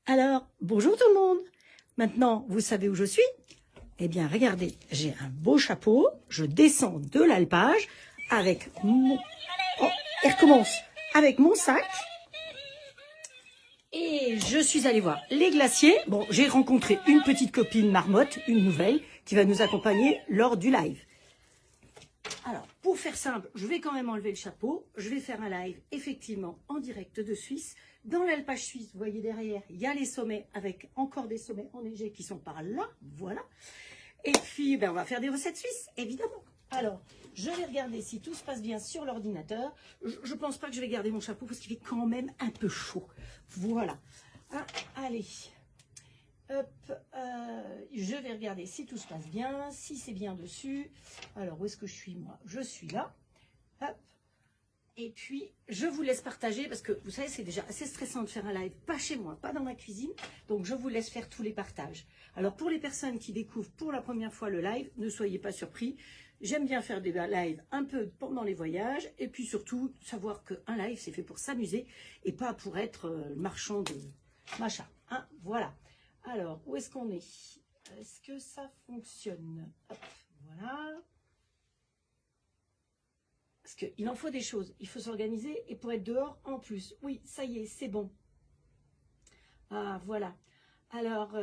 Alors, bonjour tout le monde. Maintenant, vous savez où je suis? Eh bien, regardez, j'ai un beau chapeau. Je descends de l'alpage avec mon... Oh, elle recommence. Avec mon sac. Et je suis allée voir les glaciers. Bon, j'ai rencontré une petite copine marmotte, une nouvelle, qui va nous accompagner lors du live. Alors, pour faire simple, je vais quand même enlever le chapeau. Je vais faire un live, effectivement, en direct de Suisse. Dans l'alpage suisse, vous voyez derrière, il y a les sommets avec encore des sommets enneigés qui sont par là. Voilà. Et puis, on va faire des recettes suisses, évidemment. Alors, je vais regarder si tout se passe bien sur l'ordinateur. Je ne pense pas que je vais garder mon chapeau parce qu'il fait quand même un peu chaud. Voilà. Ah, allez. Hop, je vais regarder si tout se passe bien, si c'est bien dessus. Alors, où est-ce que je suis, moi? Je suis là. Hop. Et puis, je vous laisse partager parce que, vous savez, c'est déjà assez stressant de faire un live, pas chez moi, pas dans ma cuisine. Donc, je vous laisse faire tous les partages. Alors, pour les personnes qui découvrent pour la première fois le live, ne soyez pas surpris. J'aime bien faire des lives un peu pendant les voyages. Et puis, surtout, savoir qu'un live, c'est fait pour s'amuser et pas pour être marchand de machin. Hein, voilà. Alors, où est-ce qu'on est? Est-ce que ça fonctionne? Hop, voilà. Parce qu'il en faut des choses. Il faut s'organiser et pour être dehors en plus. Oui, ça y est, c'est bon. Ah, voilà. Alors,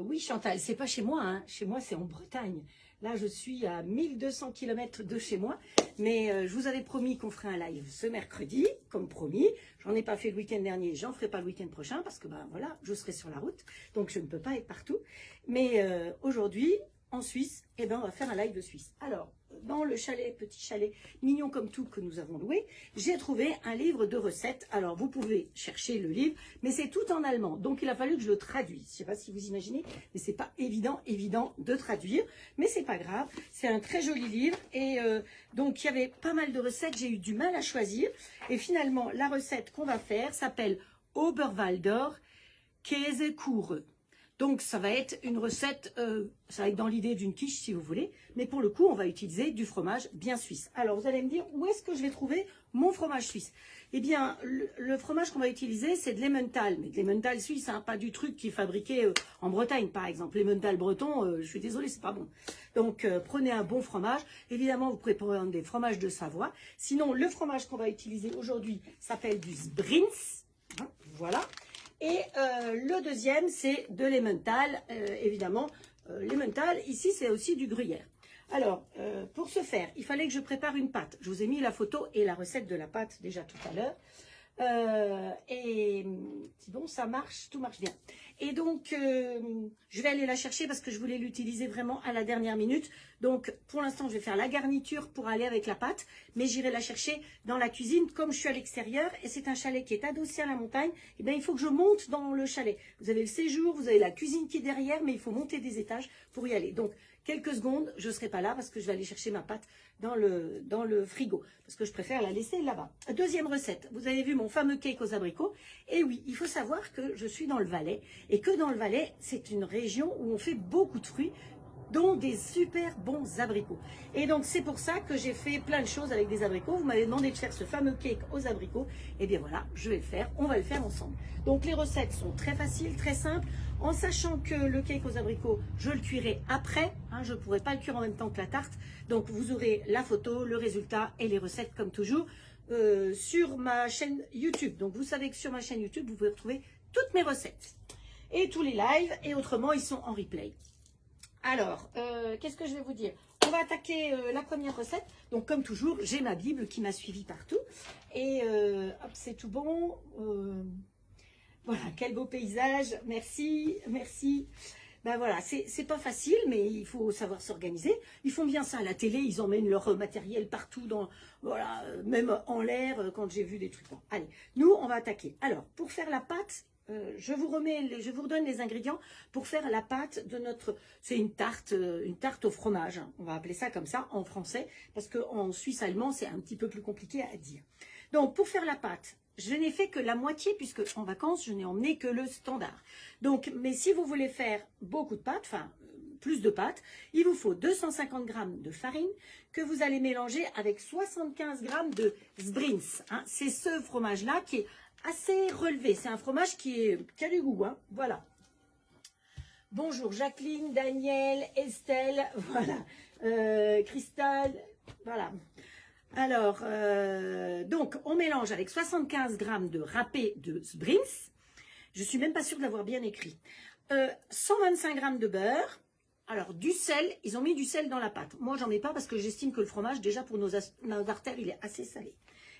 oui, Chantal, c'est pas chez moi. Hein. Chez moi, c'est en Bretagne. Là, je suis à 1200 km de chez moi. Mais je vous avais promis qu'on ferait un live ce mercredi, comme promis. J'en ai pas fait le week-end dernier. J'en ferai pas le week-end prochain parce que, voilà, je serai sur la route. Donc, je ne peux pas être partout. Mais aujourd'hui, en Suisse, on va faire un live de Suisse. Alors, dans le chalet, petit chalet mignon comme tout que nous avons loué, j'ai trouvé un livre de recettes. Alors, vous pouvez chercher le livre, mais c'est tout en allemand. Donc, il a fallu que je le traduise. Je ne sais pas si vous imaginez, mais c'est pas évident de traduire. Mais c'est pas grave. C'est un très joli livre. Et donc, il y avait pas mal de recettes. J'ai eu du mal à choisir. Et finalement, la recette qu'on va faire s'appelle Oberwalder Käsekuchen. Donc, ça va être une recette, ça va être dans l'idée d'une quiche si vous voulez, mais pour le coup, on va utiliser du fromage bien suisse. Alors, vous allez me dire, où est-ce que je vais trouver mon fromage suisse? Eh bien, le fromage qu'on va utiliser, c'est de l'Emmental, mais de l'Emmental suisse, hein, pas du truc qui est fabriqué en Bretagne, par exemple. L'Emmental breton, je suis désolée, c'est pas bon. Donc, prenez un bon fromage. Évidemment, vous pouvez prendre des fromages de Savoie. Sinon, le fromage qu'on va utiliser aujourd'hui s'appelle du Sbrins. Hein, voilà. Et le deuxième, c'est de l'Emmental, évidemment. L'Emmental, ici, c'est aussi du gruyère. Alors, pour ce faire, il fallait que je prépare une pâte. Je vous ai mis la photo et la recette de la pâte déjà tout à l'heure. Et c'est bon, ça marche, tout marche bien. Et donc, je vais aller la chercher parce que je voulais l'utiliser vraiment à la dernière minute. Donc, pour l'instant, je vais faire la garniture pour aller avec la pâte, mais j'irai la chercher dans la cuisine. Comme je suis à l'extérieur et c'est un chalet qui est adossé à la montagne, eh bien, il faut que je monte dans le chalet. Vous avez le séjour, vous avez la cuisine qui est derrière, mais il faut monter des étages pour y aller. Donc, quelques secondes, je ne serai pas là parce que je vais aller chercher ma pâte dans le frigo. Parce que je préfère la laisser là-bas. Deuxième recette, vous avez vu mon fameux cake aux abricots. Et oui, il faut savoir que je suis dans le Valais. Et que dans le Valais, c'est une région où on fait beaucoup de fruits, dont des super bons abricots. Et donc, c'est pour ça que j'ai fait plein de choses avec des abricots. Vous m'avez demandé de faire ce fameux cake aux abricots. Et bien voilà, je vais le faire. On va le faire ensemble. Donc, les recettes sont très faciles, très simples. En sachant que le cake aux abricots, je le cuirai après. Hein, je ne pourrai pas le cuire en même temps que la tarte. Donc, vous aurez la photo, le résultat et les recettes comme toujours sur ma chaîne YouTube. Donc, vous savez que sur ma chaîne YouTube, vous pouvez retrouver toutes mes recettes. Et tous les lives. Et autrement, ils sont en replay. Alors, qu'est-ce que je vais vous dire? On va attaquer la première recette. Donc, comme toujours, j'ai ma Bible qui m'a suivi partout. Et hop, c'est tout bon. Voilà, quel beau paysage. Merci, merci. Ben voilà, c'est pas facile, mais il faut savoir s'organiser. Ils font bien ça à la télé, ils emmènent leur matériel partout, voilà, même en l'air, quand j'ai vu des trucs. Bon, allez, nous, on va attaquer. Alors, pour faire la pâte, je vous redonne les ingrédients pour faire la pâte de notre... C'est une tarte au fromage, hein. On va appeler ça comme ça en français, parce qu'en suisse allemand, c'est un petit peu plus compliqué à dire. Donc, pour faire la pâte, je n'ai fait que la moitié, puisque en vacances, je n'ai emmené que le standard. Donc, mais si vous voulez faire beaucoup de pâte, enfin, plus de pâte, il vous faut 250 g de farine que vous allez mélanger avec 75 g de Sbrins. Hein. C'est ce fromage-là qui est assez relevé. C'est un fromage qui a du goût, hein. Voilà. Bonjour Jacqueline, Daniel, Estelle, voilà, Cristal, voilà. Alors, donc, on mélange avec 75 g de râpé de Sbrinz. Je suis même pas sûre de l'avoir bien écrit. 125 g de beurre. Alors, du sel, ils ont mis du sel dans la pâte. Moi, j'en mets pas parce que j'estime que le fromage, déjà pour nos artères, il est assez salé.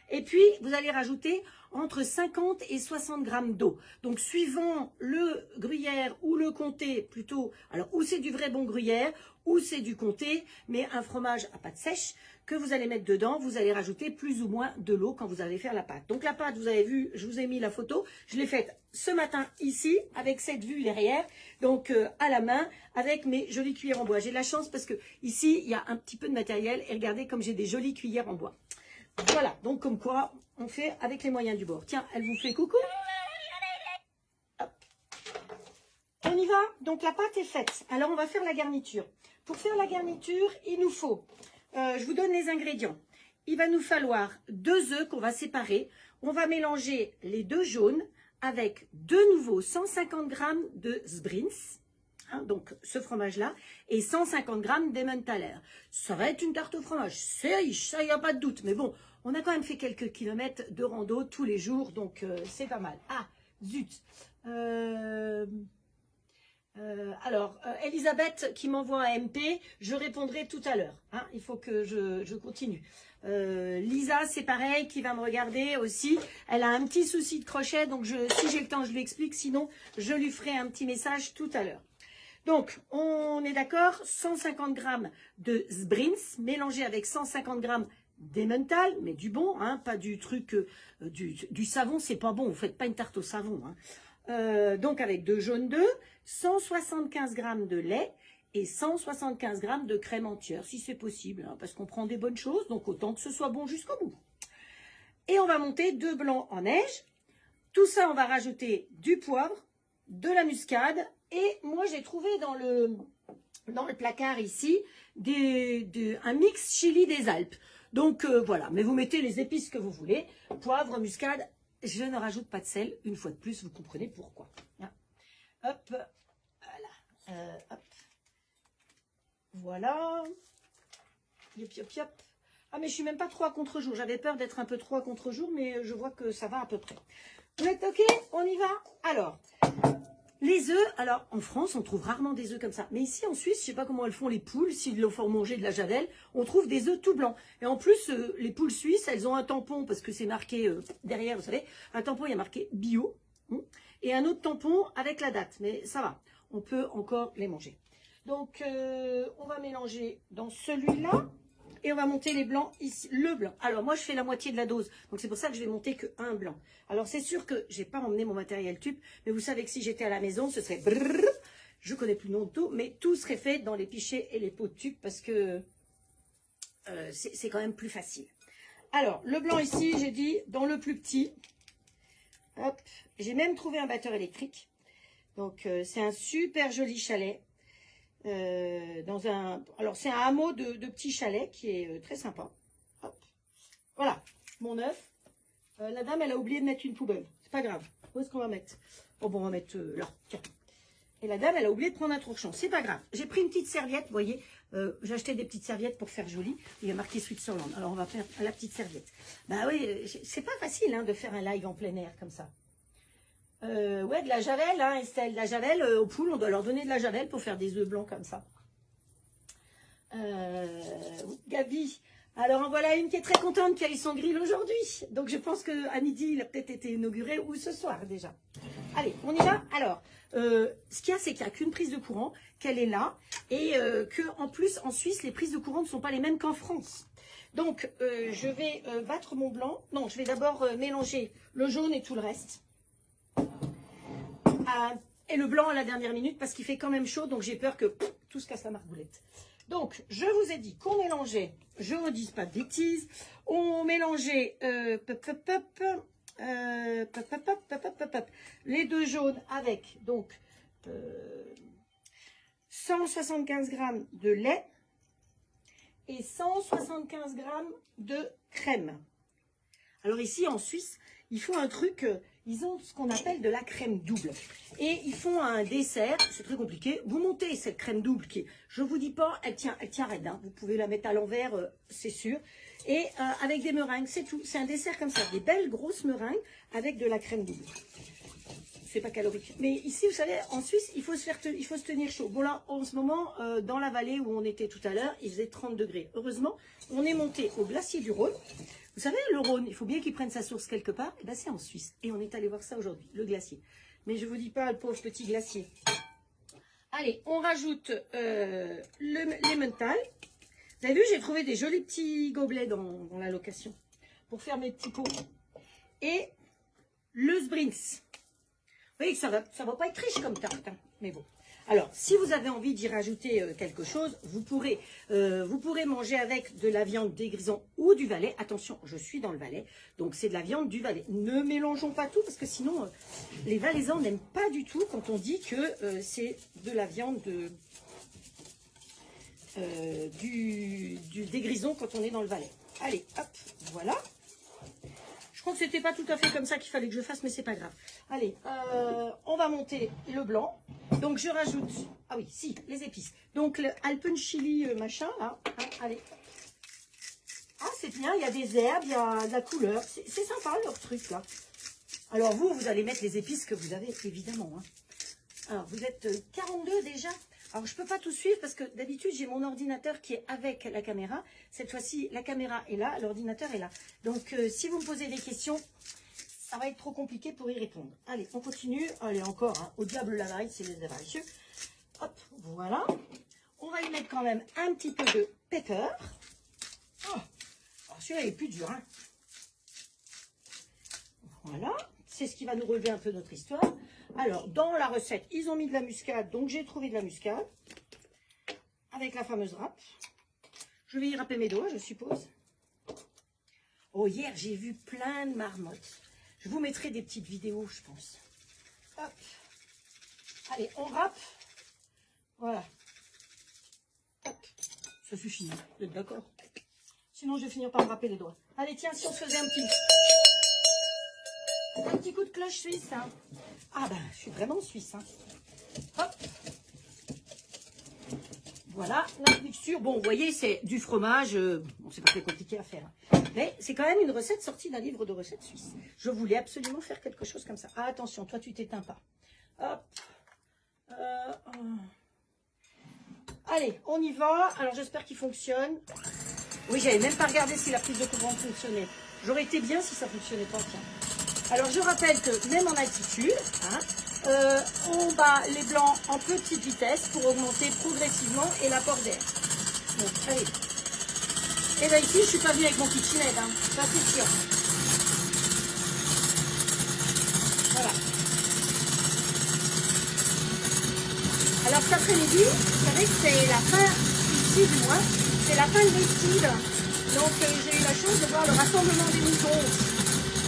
Et puis, vous allez rajouter entre 50 et 60 g d'eau. Donc, suivant le gruyère ou le comté, plutôt, alors, ou c'est du vrai bon gruyère, ou c'est du comté, mais un fromage à pâte sèche que vous allez mettre dedans, vous allez rajouter plus ou moins de l'eau quand vous allez faire la pâte. Donc, la pâte, vous avez vu, je vous ai mis la photo, je l'ai faite ce matin ici, avec cette vue derrière, donc à la main, avec mes jolies cuillères en bois. J'ai de la chance parce que ici, il y a un petit peu de matériel, et regardez comme j'ai des jolies cuillères en bois. Voilà, donc comme quoi, on fait avec les moyens du bord. Tiens, elle vous fait coucou. Hop. On y va. Donc la pâte est faite. Alors on va faire la garniture. Pour faire la garniture, il nous faut, je vous donne les ingrédients. Il va nous falloir 2 œufs qu'on va séparer. On va mélanger les 2 jaunes avec de nouveau 150 g de Sbrinz. Hein, donc ce fromage-là, et 150 g d'Emmentaler. Ça va être une tarte au fromage, c'est riche, ça, il n'y a pas de doute. Mais bon, on a quand même fait quelques kilomètres de rando tous les jours, donc c'est pas mal. Ah, zut. Alors, Elisabeth qui m'envoie un MP, je répondrai tout à l'heure. Hein, il faut que je continue. Lisa, c'est pareil, qui va me regarder aussi. Elle a un petit souci de crochet, donc si j'ai le temps, je lui explique. Sinon, je lui ferai un petit message tout à l'heure. Donc, on est d'accord, 150 g de Sbrinz mélangé avec 150 g d'Emmental, mais du bon, hein, pas du truc, du savon, c'est pas bon, vous ne faites pas une tarte au savon. Hein. Donc, avec 2 jaunes d'œufs, 175 g de lait et 175 g de crème entière, si c'est possible, hein, parce qu'on prend des bonnes choses, donc autant que ce soit bon jusqu'au bout. Et on va monter 2 blancs en neige. Tout ça, on va rajouter du poivre, de la muscade. Et moi, j'ai trouvé dans le placard ici un mix chili des Alpes. Donc, voilà. Mais vous mettez les épices que vous voulez. Poivre, muscade. Je ne rajoute pas de sel. Une fois de plus, vous comprenez pourquoi. Hein. Hop. Voilà. Hop. Voilà. Yop, yop, yop. Ah, mais je suis même pas trop à contre-jour. J'avais peur d'être un peu trop à contre-jour, mais je vois que ça va à peu près. Vous êtes OK? On y va? Alors... Les œufs, alors en France, on trouve rarement des œufs comme ça. Mais ici en Suisse, je ne sais pas comment elles font les poules, s'ils leur font manger de la javel, on trouve des œufs tout blancs. Et en plus, les poules suisses, elles ont un tampon, parce que c'est marqué derrière, vous savez, un tampon, il y a marqué bio, et un autre tampon avec la date. Mais ça va, on peut encore les manger. Donc, on va mélanger dans celui-là. Et on va monter les blancs ici, le blanc. Alors moi je fais la moitié de la dose, donc c'est pour ça que je vais monter que un blanc. Alors c'est sûr que j'ai pas emmené mon matériel tube, mais vous savez que si j'étais à la maison, ce serait brrr, je connais plus le nom de tout, mais tout serait fait dans les pichets et les pots de tube parce que c'est quand même plus facile. Alors le blanc ici, j'ai dit dans le plus petit. Hop, j'ai même trouvé un batteur électrique. Donc c'est un super joli chalet. Alors c'est un hameau de petits chalets qui est très sympa. Hop. Voilà, mon œuf. La dame, elle a oublié de mettre une poubelle. C'est pas grave. Où est-ce qu'on va mettre? Oh bon, on va mettre là. Tiens. Et la dame, elle a oublié de prendre un torchon. C'est pas grave. J'ai pris une petite serviette, vous voyez. J'ai acheté des petites serviettes pour faire joli. Il y a marqué Switzerland. Alors on va faire la petite serviette. Bah oui, c'est pas facile hein, de faire un live en plein air comme ça. Ouais, de la javel, hein, Estelle. De la javel, aux poules, on doit leur donner de la javel pour faire des œufs blancs comme ça. Gabi, alors en voilà une qui est très contente qui a eu son grill aujourd'hui. Donc je pense qu'à midi, il a peut-être été inauguré ou ce soir déjà. Allez, on y va. Alors, ce qu'il y a, c'est qu'il n'y a qu'une prise de courant, qu'elle est là. Et qu'en plus, en Suisse, les prises de courant ne sont pas les mêmes qu'en France. Donc, je vais battre mon blanc. Non, je vais d'abord mélanger le jaune et tout le reste. Et le blanc à la dernière minute parce qu'il fait quand même chaud, donc j'ai peur que tout se casse la margoulette. Donc, je vous ai dit qu'on mélangeait, je ne redis pas de bêtises, on mélangeait les 2 jaunes avec donc 175 g de lait et 175 g de crème. Alors ici en Suisse, ils font un truc, ils ont ce qu'on appelle de la crème double. Et ils font un dessert, c'est très compliqué. Vous montez cette crème double qui, je vous dis pas, elle tient raide. Hein. Vous pouvez la mettre à l'envers, c'est sûr. Et avec des meringues, c'est tout. C'est un dessert comme ça, des belles grosses meringues avec de la crème double. C'est pas calorique. Mais ici, vous savez, en Suisse, il faut se tenir chaud. Bon là, en ce moment, dans la vallée où on était tout à l'heure, il faisait 30 degrés. Heureusement, on est monté au glacier du Rhône. Vous savez, le Rhône, il faut bien qu'il prenne sa source quelque part. Et ben, c'est en Suisse. Et on est allé voir ça aujourd'hui, le glacier. Mais je vous dis pas, le pauvre petit glacier. Allez, on rajoute l'emmental. Vous avez vu, j'ai trouvé des jolis petits gobelets dans la location pour faire mes petits pots. Et le Sbrinks. Vous voyez que ça va pas être riche comme tarte, hein, mais bon. Alors, si vous avez envie d'y rajouter quelque chose, vous pourrez manger avec de la viande des Grisons ou du Valais. Attention, je suis dans le Valais, donc c'est de la viande du Valais. Ne mélangeons pas tout, parce que sinon, les Valaisans n'aiment pas du tout quand on dit que c'est de la viande des Grisons quand on est dans le Valais. Allez, hop, voilà. Je crois que c'était pas tout à fait comme ça qu'il fallait que je fasse, mais c'est pas grave. Allez, on va monter le blanc. Donc je rajoute, ah oui, si, les épices. Donc le Alpenchili machin, là, hein, allez. Ah, c'est bien, il y a des herbes, il y a de la couleur. C'est sympa leur truc là. Alors vous allez mettre les épices que vous avez, évidemment. Hein. Alors vous êtes 42 déjà. Alors je peux pas tout suivre parce que d'habitude j'ai mon ordinateur qui est avec la caméra. Cette fois-ci la caméra est là, l'ordinateur est là. Donc si vous me posez des questions, ça va être trop compliqué pour y répondre. Allez, on continue. Allez, encore, hein, au diable l'avarice, c'est les avaricieux. Hop, voilà. On va y mettre quand même un petit peu de pepper. Oh, celui-là il est plus dur. Hein. Voilà, c'est ce qui va nous relever un peu notre histoire. Alors, dans la recette, ils ont mis de la muscade, donc j'ai trouvé de la muscade. Avec la fameuse râpe. Je vais y râper mes doigts, je suppose. Oh, hier, j'ai vu plein de marmottes. Je vous mettrai des petites vidéos, je pense. Hop. Allez, on râpe. Voilà. Hop. Ça suffit, hein. Vous êtes d'accord? Sinon, je vais finir par me râper les doigts. Allez, tiens, si on se faisait un petit coup de cloche suisse. Hein. Ah ben, je suis vraiment suisse. Hein. Hop. Voilà, la mixture. Bon, vous voyez, c'est du fromage. Bon, c'est pas très compliqué à faire. Mais c'est quand même une recette sortie d'un livre de recettes suisse. Je voulais absolument faire quelque chose comme ça. Ah, attention, toi, tu t'éteins pas. Hop. Allez, on y va. Alors, j'espère qu'il fonctionne. Oui, j'avais même pas regardé si la prise de courant fonctionnait. J'aurais été bien si ça fonctionnait pas. Tiens. Alors, je rappelle que même en altitude, hein, on bat les blancs en petite vitesse pour augmenter progressivement et l'apport d'air. Donc, allez. Et bien ici, je suis pas venue avec mon KitchenAid, hein. Ça c'est sûr. Voilà. Alors cet après-midi, vous savez que c'est la fin, ici du mois, c'est la fin de l'estive. Donc j'ai eu la chance de voir le rassemblement des moutons.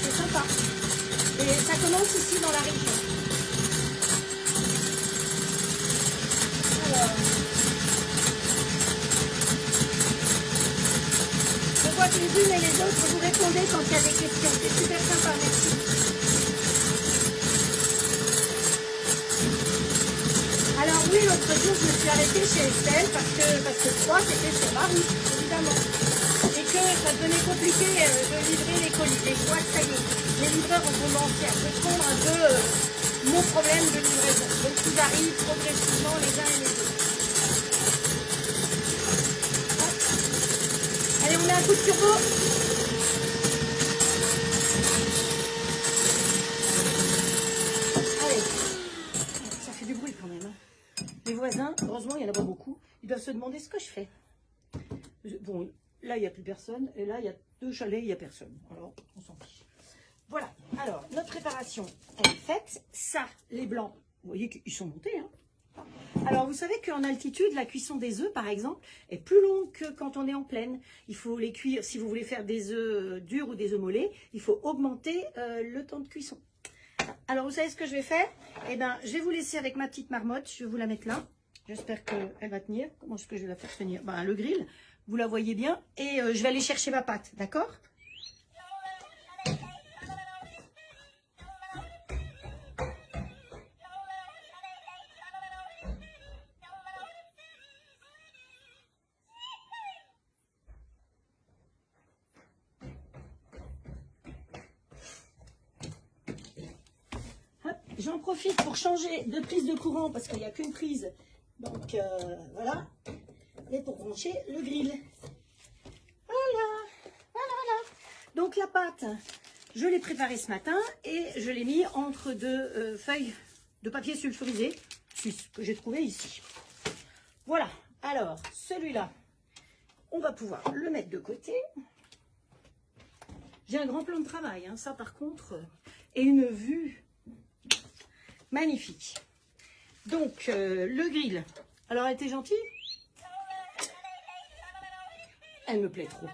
C'est sympa. Et ça commence ici dans la région. Alors, je vois que les unes et les autres, vous répondez quand il y a des questions. C'est super sympa, merci. Alors oui, l'autre jour, je me suis arrêtée chez Estelle parce que 3, c'était sur ma route, évidemment. Et que ça devenait compliqué de livrer les colis. Les boîtes, ça y est, les livreurs ont commencé à répondre un peu mon problème de livraison. Donc ils arrivent progressivement les uns et les autres. Hop. Allez, on met un coup de turbo. Allez, ça fait du bruit quand même. Hein. Les voisins, heureusement, il n'y en a pas beaucoup. Ils doivent se demander ce que je fais. Bon, là, il n'y a plus personne. Et là, il y a 2 chalets, il n'y a personne. Alors, on s'en fiche. Voilà. Alors, notre préparation, elle est faite. Ça, les blancs, vous voyez qu'ils sont montés. Hein. Alors, vous savez qu'en altitude, la cuisson des œufs, par exemple, est plus longue que quand on est en plaine. Il faut les cuire, si vous voulez faire des œufs durs ou des œufs mollets, il faut augmenter le temps de cuisson. Alors, vous savez ce que je vais faire? Eh bien, je vais vous laisser avec ma petite marmotte. Je vais vous la mettre là. J'espère qu'elle va tenir. Comment est-ce que je vais la faire tenir? Ben, le grill, vous la voyez bien. Et je vais aller chercher ma pâte, d'accord? j'en profite pour changer de prise de courant parce qu'il n'y a qu'une prise. Donc, voilà. Et pour brancher le grill. Voilà. Voilà, voilà. Donc, la pâte, je l'ai préparée ce matin et je l'ai mis entre deux feuilles de papier sulfurisé suisse que j'ai trouvé ici. Voilà. Alors, celui-là, on va pouvoir le mettre de côté. J'ai un grand plan de travail, hein, ça par contre, et une vue magnifique. Donc, le grill. Alors, elle était gentille? Elle me plaît trop.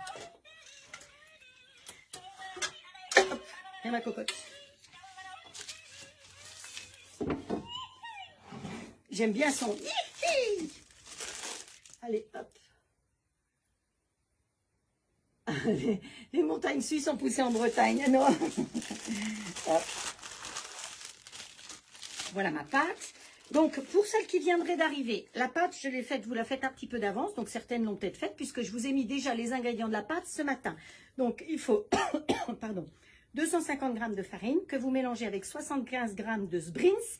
Hop, et ma cocotte. J'aime bien son... Allez, hop. Les montagnes suisses ont poussé en Bretagne. Non. Hop. Voilà ma pâte. Donc, pour celles qui viendraient d'arriver, la pâte, je l'ai faite, vous la faites un petit peu d'avance. Donc, certaines l'ont peut-être faite puisque je vous ai mis déjà les ingrédients de la pâte ce matin. Donc, il faut pardon, 250 g de farine que vous mélangez avec 75 g de Sbrinz.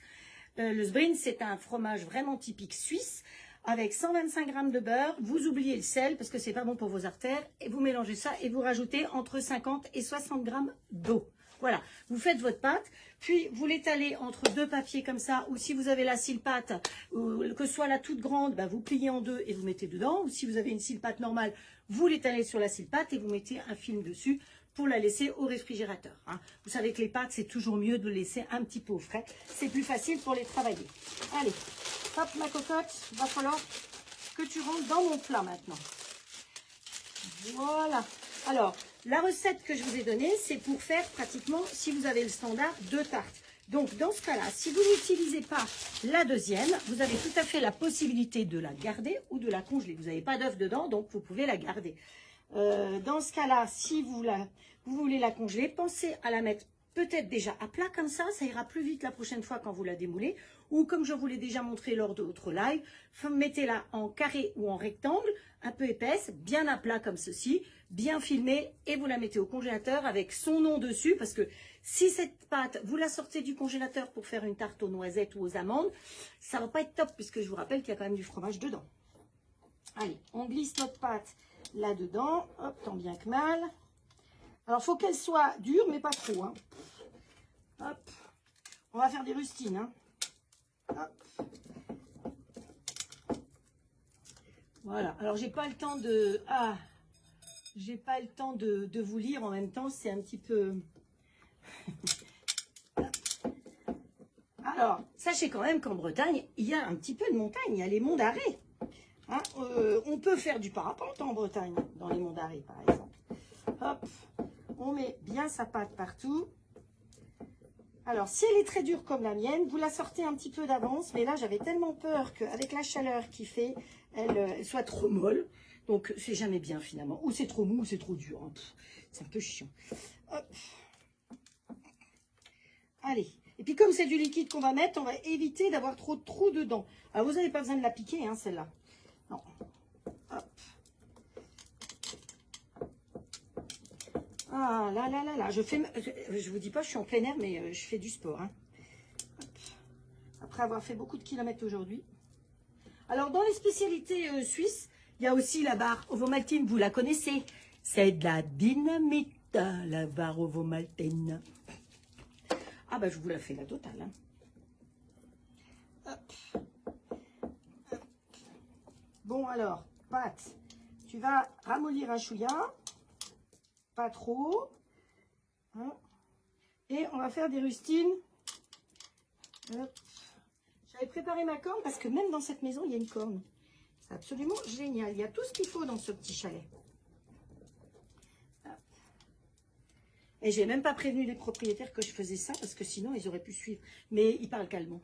Le Sbrinz, c'est un fromage vraiment typique suisse. Avec 125 g de beurre, vous oubliez le sel parce que c'est pas bon pour vos artères. Et vous mélangez ça et vous rajoutez entre 50 et 60 g d'eau. Voilà, vous faites votre pâte, puis vous l'étalez entre deux papiers comme ça, ou si vous avez la sile-pâte, que ce soit la toute grande, bah vous pliez en deux et vous mettez dedans, ou si vous avez une sile-pâte normale, vous l'étalez sur la sile-pâte et vous mettez un film dessus pour la laisser au réfrigérateur. Hein. Vous savez que les pâtes, c'est toujours mieux de le laisser un petit peu au frais, c'est plus facile pour les travailler. Allez, hop ma cocotte, il va falloir que tu rentres dans mon plat maintenant. Voilà. Alors, la recette que je vous ai donnée, c'est pour faire pratiquement, si vous avez le standard, 2 tartes. Donc, dans ce cas-là, si vous n'utilisez pas la deuxième, vous avez tout à fait la possibilité de la garder ou de la congeler. Vous n'avez pas d'œuf dedans, donc vous pouvez la garder. Dans ce cas-là, si vous voulez la congeler, pensez à la mettre peut-être déjà à plat comme ça ira plus vite la prochaine fois quand vous la démoulez. Ou comme je vous l'ai déjà montré lors de votre live, mettez-la en carré ou en rectangle, un peu épaisse, bien à plat comme ceci, bien filmée et vous la mettez au congélateur avec son nom dessus parce que si cette pâte, vous la sortez du congélateur pour faire une tarte aux noisettes ou aux amandes, ça va pas être top puisque je vous rappelle qu'il y a quand même du fromage dedans. Allez, on glisse notre pâte là-dedans, hop, tant bien que mal. Alors, il faut qu'elle soit dure, mais pas trop. Hein. Hop, on va faire des rustines. Hein. Hop. Voilà, alors j'ai pas le temps de... Ah, j'ai pas le temps de vous lire en même temps, c'est un petit peu... Alors, sachez quand même qu'en Bretagne, il y a un petit peu de montagne, il y a les monts d'Arrée. Hein, on peut faire du parapente en Bretagne, dans les monts d'Arrée par exemple. Hop, on met bien sa pâte partout. Alors, si elle est très dure comme la mienne, vous la sortez un petit peu d'avance. Mais là, j'avais tellement peur qu'avec la chaleur qui fait, elle soit trop molle. Donc, c'est jamais bien finalement. Ou c'est trop mou, ou c'est trop dur. Hein. C'est un peu chiant. Hop. Allez. Et puis, comme c'est du liquide qu'on va mettre, on va éviter d'avoir trop de trous dedans. Alors, vous n'avez pas besoin de la piquer, hein, celle-là. Non. Hop. Ah là là là là, je vous dis pas, je suis en plein air, mais je fais du sport. Hein. Après avoir fait beaucoup de kilomètres aujourd'hui. Alors, dans les spécialités suisses, il y a aussi la barre ovomaltine, vous la connaissez. C'est de la dynamite, la barre ovomaltine. Ah bah, je vous la fais la totale. Hein. Hop. Hop. Bon, alors, pâte, tu vas ramollir un chouïa. Pas trop. Hein. Et on va faire des rustines. J'avais préparé ma corne parce que même dans cette maison, il y a une corne. C'est absolument génial. Il y a tout ce qu'il faut dans ce petit chalet. Hop. Et j'ai même pas prévenu les propriétaires que je faisais ça parce que sinon, ils auraient pu suivre. Mais ils parlent calmement.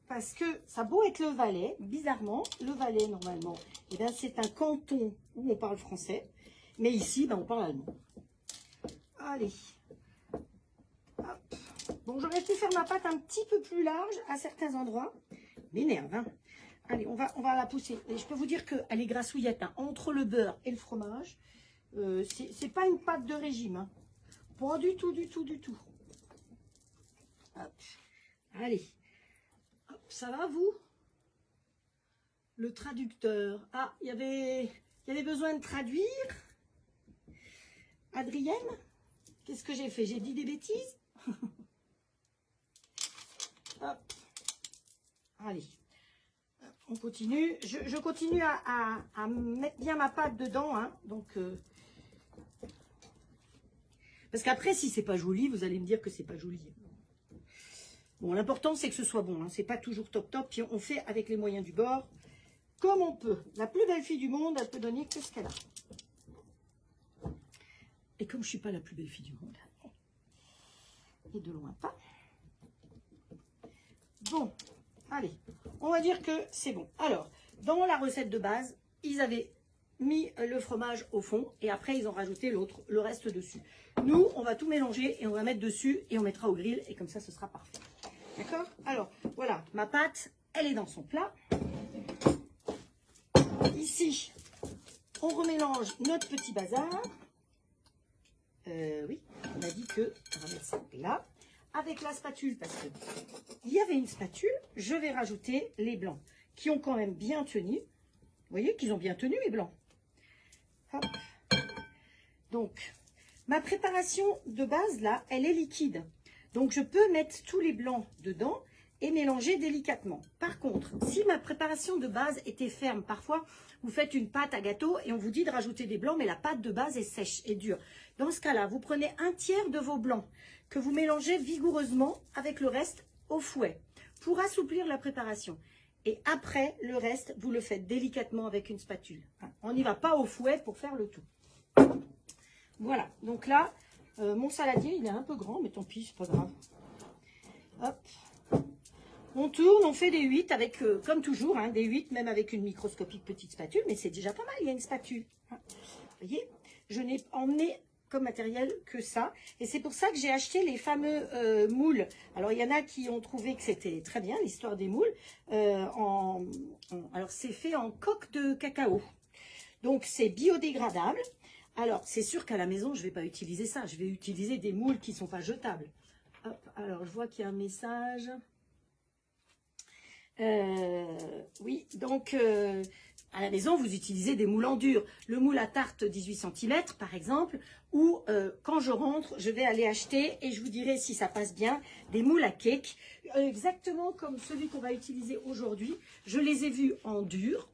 Parce que ça a beau être le Valais, bizarrement, le Valais, normalement, eh bien, c'est un canton où on parle français. Mais ici, ben, on parle allemand. Allez. Hop. Bon, j'aurais pu faire ma pâte un petit peu plus large à certains endroits. M'énerve, hein. Allez, on va la pousser. Et je peux vous dire qu'elle est grassouillette. Hein. Entre le beurre et le fromage, c'est pas une pâte de régime. Hein. Pas du tout, du tout, du tout. Hop. Allez. Hop, ça va, vous? Le traducteur. Ah, il y avait besoin de traduire. Adrienne, qu'est-ce que j'ai fait? J'ai dit des bêtises? Hop. Allez. On continue. Je continue à mettre bien ma pâte dedans. Hein. Donc, parce qu'après, si c'est pas joli, vous allez me dire que c'est pas joli. Bon, l'important, c'est que ce soit bon. Hein. C'est pas toujours top top. Puis on fait avec les moyens du bord, comme on peut. La plus belle fille du monde, elle peut donner que ce qu'elle a. Et comme je suis pas la plus belle fille du monde, et de loin pas. Bon, allez, on va dire que c'est bon. Alors, dans la recette de base, ils avaient mis le fromage au fond et après ils ont rajouté le reste dessus. Nous, on va tout mélanger et on va mettre dessus et on mettra au grill et comme ça, ce sera parfait. D'accord? Alors, voilà, ma pâte, elle est dans son plat. Ici, on remélange notre petit bazar. Oui, on a dit que on va mettre ça là. Avec la spatule, parce qu'il y avait une spatule, je vais rajouter les blancs qui ont quand même bien tenu. Vous voyez qu'ils ont bien tenu, les blancs. Hop. Donc, ma préparation de base, là, elle est liquide. Donc, je peux mettre tous les blancs dedans et mélanger délicatement. Par contre, si ma préparation de base était ferme, parfois, vous faites une pâte à gâteau et on vous dit de rajouter des blancs, mais la pâte de base est sèche et dure. Dans ce cas-là, vous prenez un tiers de vos blancs que vous mélangez vigoureusement avec le reste au fouet pour assouplir la préparation. Et après, le reste, vous le faites délicatement avec une spatule. On n'y va pas au fouet pour faire le tout. Voilà, donc là, mon saladier, il est un peu grand, mais tant pis, c'est pas grave. Hop. On tourne, on fait des 8 avec, comme toujours, hein, des 8, même avec une microscopique petite spatule, mais c'est déjà pas mal, il y a une spatule. Vous voyez, je n'ai emmené comme matériel que ça. Et c'est pour ça que j'ai acheté les fameux moules. Alors, il y en a qui ont trouvé que c'était très bien, l'histoire des moules. Alors, c'est fait en coque de cacao. Donc, c'est biodégradable. Alors, c'est sûr qu'à la maison, je ne vais pas utiliser ça. Je vais utiliser des moules qui ne sont pas jetables. Hop, alors, je vois qu'il y a un message. Oui, donc... à la maison, vous utilisez des moules en dur. Le moule à tarte 18 cm, par exemple, ou quand je rentre, je vais aller acheter, et je vous dirai si ça passe bien, des moules à cake, exactement comme celui qu'on va utiliser aujourd'hui. Je les ai vus en dur,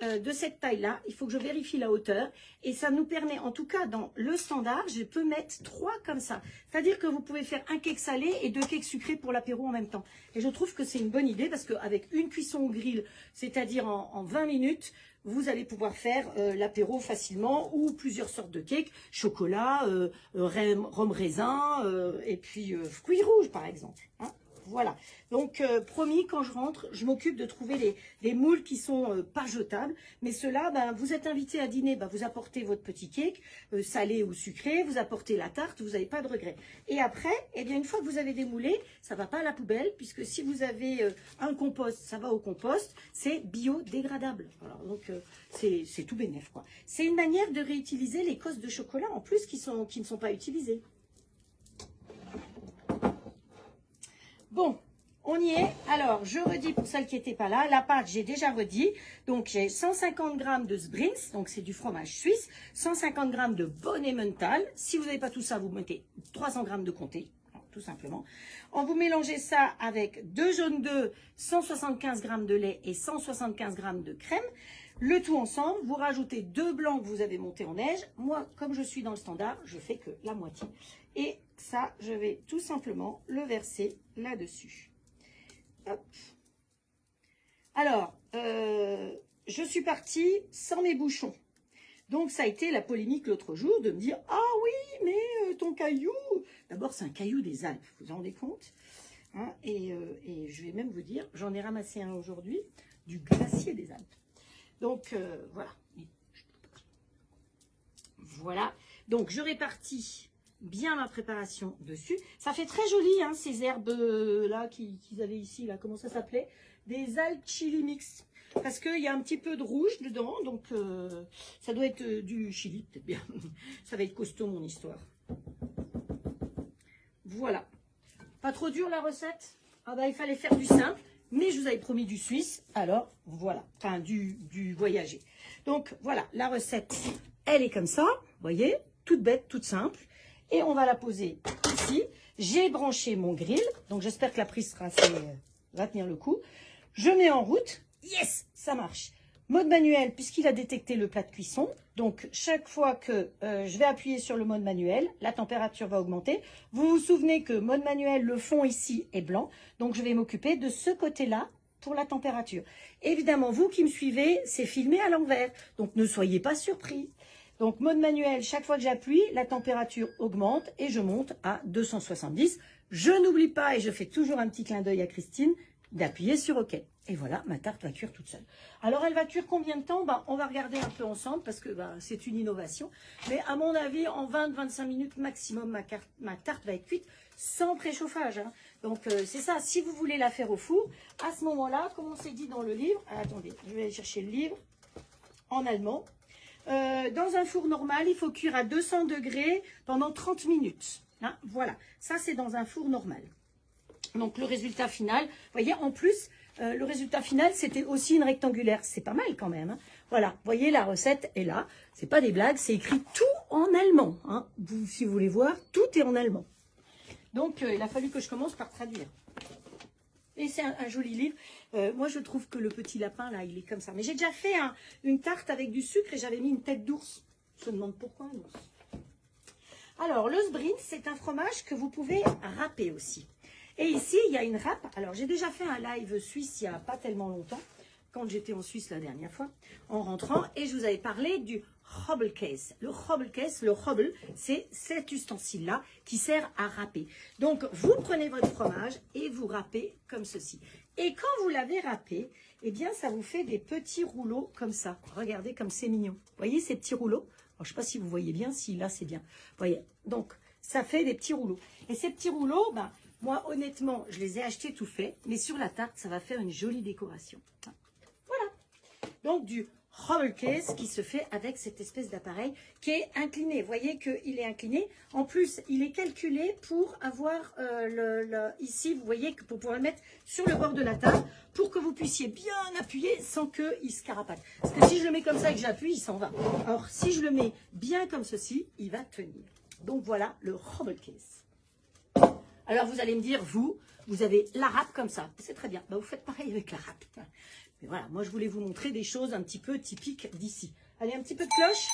de cette taille-là. Il faut que je vérifie la hauteur, et ça nous permet, en tout cas dans le standard, je peux mettre 3 comme ça. C'est-à-dire que vous pouvez faire un cake salé et 2 cakes sucrés pour l'apéro en même temps. Et je trouve que c'est une bonne idée parce qu'avec une cuisson au grill, c'est-à-dire en 20 minutes, vous allez pouvoir faire l'apéro facilement ou plusieurs sortes de cakes, chocolat, rhum raisin et puis fruits rouges par exemple. Hein. Voilà, donc promis, quand je rentre, je m'occupe de trouver les moules qui sont pas jetables. Mais ceux-là, ben, vous êtes invité à dîner, ben, vous apportez votre petit cake, salé ou sucré, vous apportez la tarte, vous n'avez pas de regret. Et après, eh bien, une fois que vous avez démoulé, ça ne va pas à la poubelle, puisque si vous avez un compost, ça va au compost, c'est biodégradable. Alors, donc, c'est tout bénef, quoi. C'est une manière de réutiliser les cosses de chocolat, en plus, qui ne sont pas utilisées. Bon, on y est. Alors, je redis pour celles qui n'étaient pas là. La pâte, j'ai déjà redit. Donc, j'ai 150 g de Sbrinz, donc c'est du fromage suisse. 150 g de Bonne Emmental. Si vous n'avez pas tout ça, vous mettez 300 g de comté, tout simplement. On vous mélangez ça avec 2 jaunes d'œufs, 175 g de lait et 175 g de crème. Le tout ensemble, vous rajoutez 2 blancs que vous avez montés en neige. Moi, comme je suis dans le standard, je fais que la moitié. Et ça, je vais tout simplement le verser là-dessus. Hop. Alors, je suis partie sans mes bouchons. Donc, ça a été la polémique l'autre jour de me dire « Ah oui, mais ton caillou... » D'abord, c'est un caillou des Alpes, vous vous rendez compte, hein, et je vais même vous dire, j'en ai ramassé un aujourd'hui, du glacier des Alpes. Donc, voilà. Voilà. Donc, je répartis bien ma préparation dessus. Ça fait très joli, hein, ces herbes là qu'ils avaient ici, là, comment ça s'appelait? Des Alpes chili mix. Parce qu'il y a un petit peu de rouge dedans, donc ça doit être du chili, peut-être bien. Ça va être costaud, mon histoire. Voilà. Pas trop dur la recette? Ah bah il fallait faire du simple, mais je vous avais promis du suisse, alors voilà, enfin du voyager. Donc voilà, la recette, elle est comme ça, vous voyez, toute bête, toute simple. Et on va la poser ici. J'ai branché mon grill, donc j'espère que la prise sera assez, va tenir le coup. Je mets en route, yes, ça marche. Mode manuel, puisqu'il a détecté le plat de cuisson. Donc, chaque fois que je vais appuyer sur le mode manuel, la température va augmenter. Vous vous souvenez que mode manuel, le fond ici est blanc. Donc, je vais m'occuper de ce côté-là pour la température. Évidemment, vous qui me suivez, c'est filmé à l'envers. Donc, ne soyez pas surpris. Donc, mode manuel, chaque fois que j'appuie, la température augmente et je monte à 270. Je n'oublie pas, et je fais toujours un petit clin d'œil à Christine, d'appuyer sur OK. Et voilà, ma tarte va cuire toute seule. Alors, elle va cuire combien de temps? On va regarder un peu ensemble parce que c'est une innovation. Mais à mon avis, en 20-25 minutes maximum, ma tarte va être cuite sans préchauffage. Hein. Donc, c'est ça. Si vous voulez la faire au four, à ce moment-là, comme on s'est dit dans le livre, attendez, je vais aller chercher le livre en allemand. Dans un four normal, il faut cuire à 200 degrés pendant 30 minutes. Hein, voilà, ça c'est dans un four normal. Donc le résultat final, vous voyez, en plus, le résultat final, c'était aussi une rectangulaire. C'est pas mal quand même. Hein. Voilà, vous voyez, la recette est là. C'est pas des blagues, c'est écrit tout en allemand. Hein. Si vous voulez voir, tout est en allemand. Donc, il a fallu que je commence par traduire. Et c'est un joli livre. Moi, je trouve que le petit lapin, là, il est comme ça. Mais j'ai déjà fait une tarte avec du sucre et j'avais mis une tête d'ours. Je me demande pourquoi un ours. Alors, le Sbrin, c'est un fromage que vous pouvez râper aussi. Et ici, il y a une râpe. Alors, j'ai déjà fait un live suisse il n'y a pas tellement longtemps, quand j'étais en Suisse la dernière fois, en rentrant. Et je vous avais parlé du Hobbelkäse. Le Hobbel, c'est cet ustensile-là qui sert à râper. Donc, vous prenez votre fromage et vous râpez comme ceci. Et quand vous l'avez râpé, eh bien, ça vous fait des petits rouleaux comme ça. Regardez comme c'est mignon. Vous voyez ces petits rouleaux? Alors, je ne sais pas si vous voyez bien, si là, c'est bien. Vous voyez, donc, ça fait des petits rouleaux. Et ces petits rouleaux, moi, honnêtement, je les ai achetés tout faits. Mais sur la tarte, ça va faire une jolie décoration. Voilà. Donc, du Hobbelkäse qui se fait avec cette espèce d'appareil qui est incliné. Vous voyez qu'il est incliné. En plus, il est calculé pour avoir ici, vous voyez, que pour pouvoir le mettre sur le bord de la table pour que vous puissiez bien appuyer sans qu'il se carapate. Parce que si je le mets comme ça et que j'appuie, il s'en va. Alors, si je le mets bien comme ceci, il va tenir. Donc, voilà le Hobbelkäse. Alors, vous allez me dire, vous avez la râpe comme ça. C'est très bien. Vous faites pareil avec la râpe. Mais voilà, moi, je voulais vous montrer des choses un petit peu typiques d'ici. Allez, un petit peu de cloche.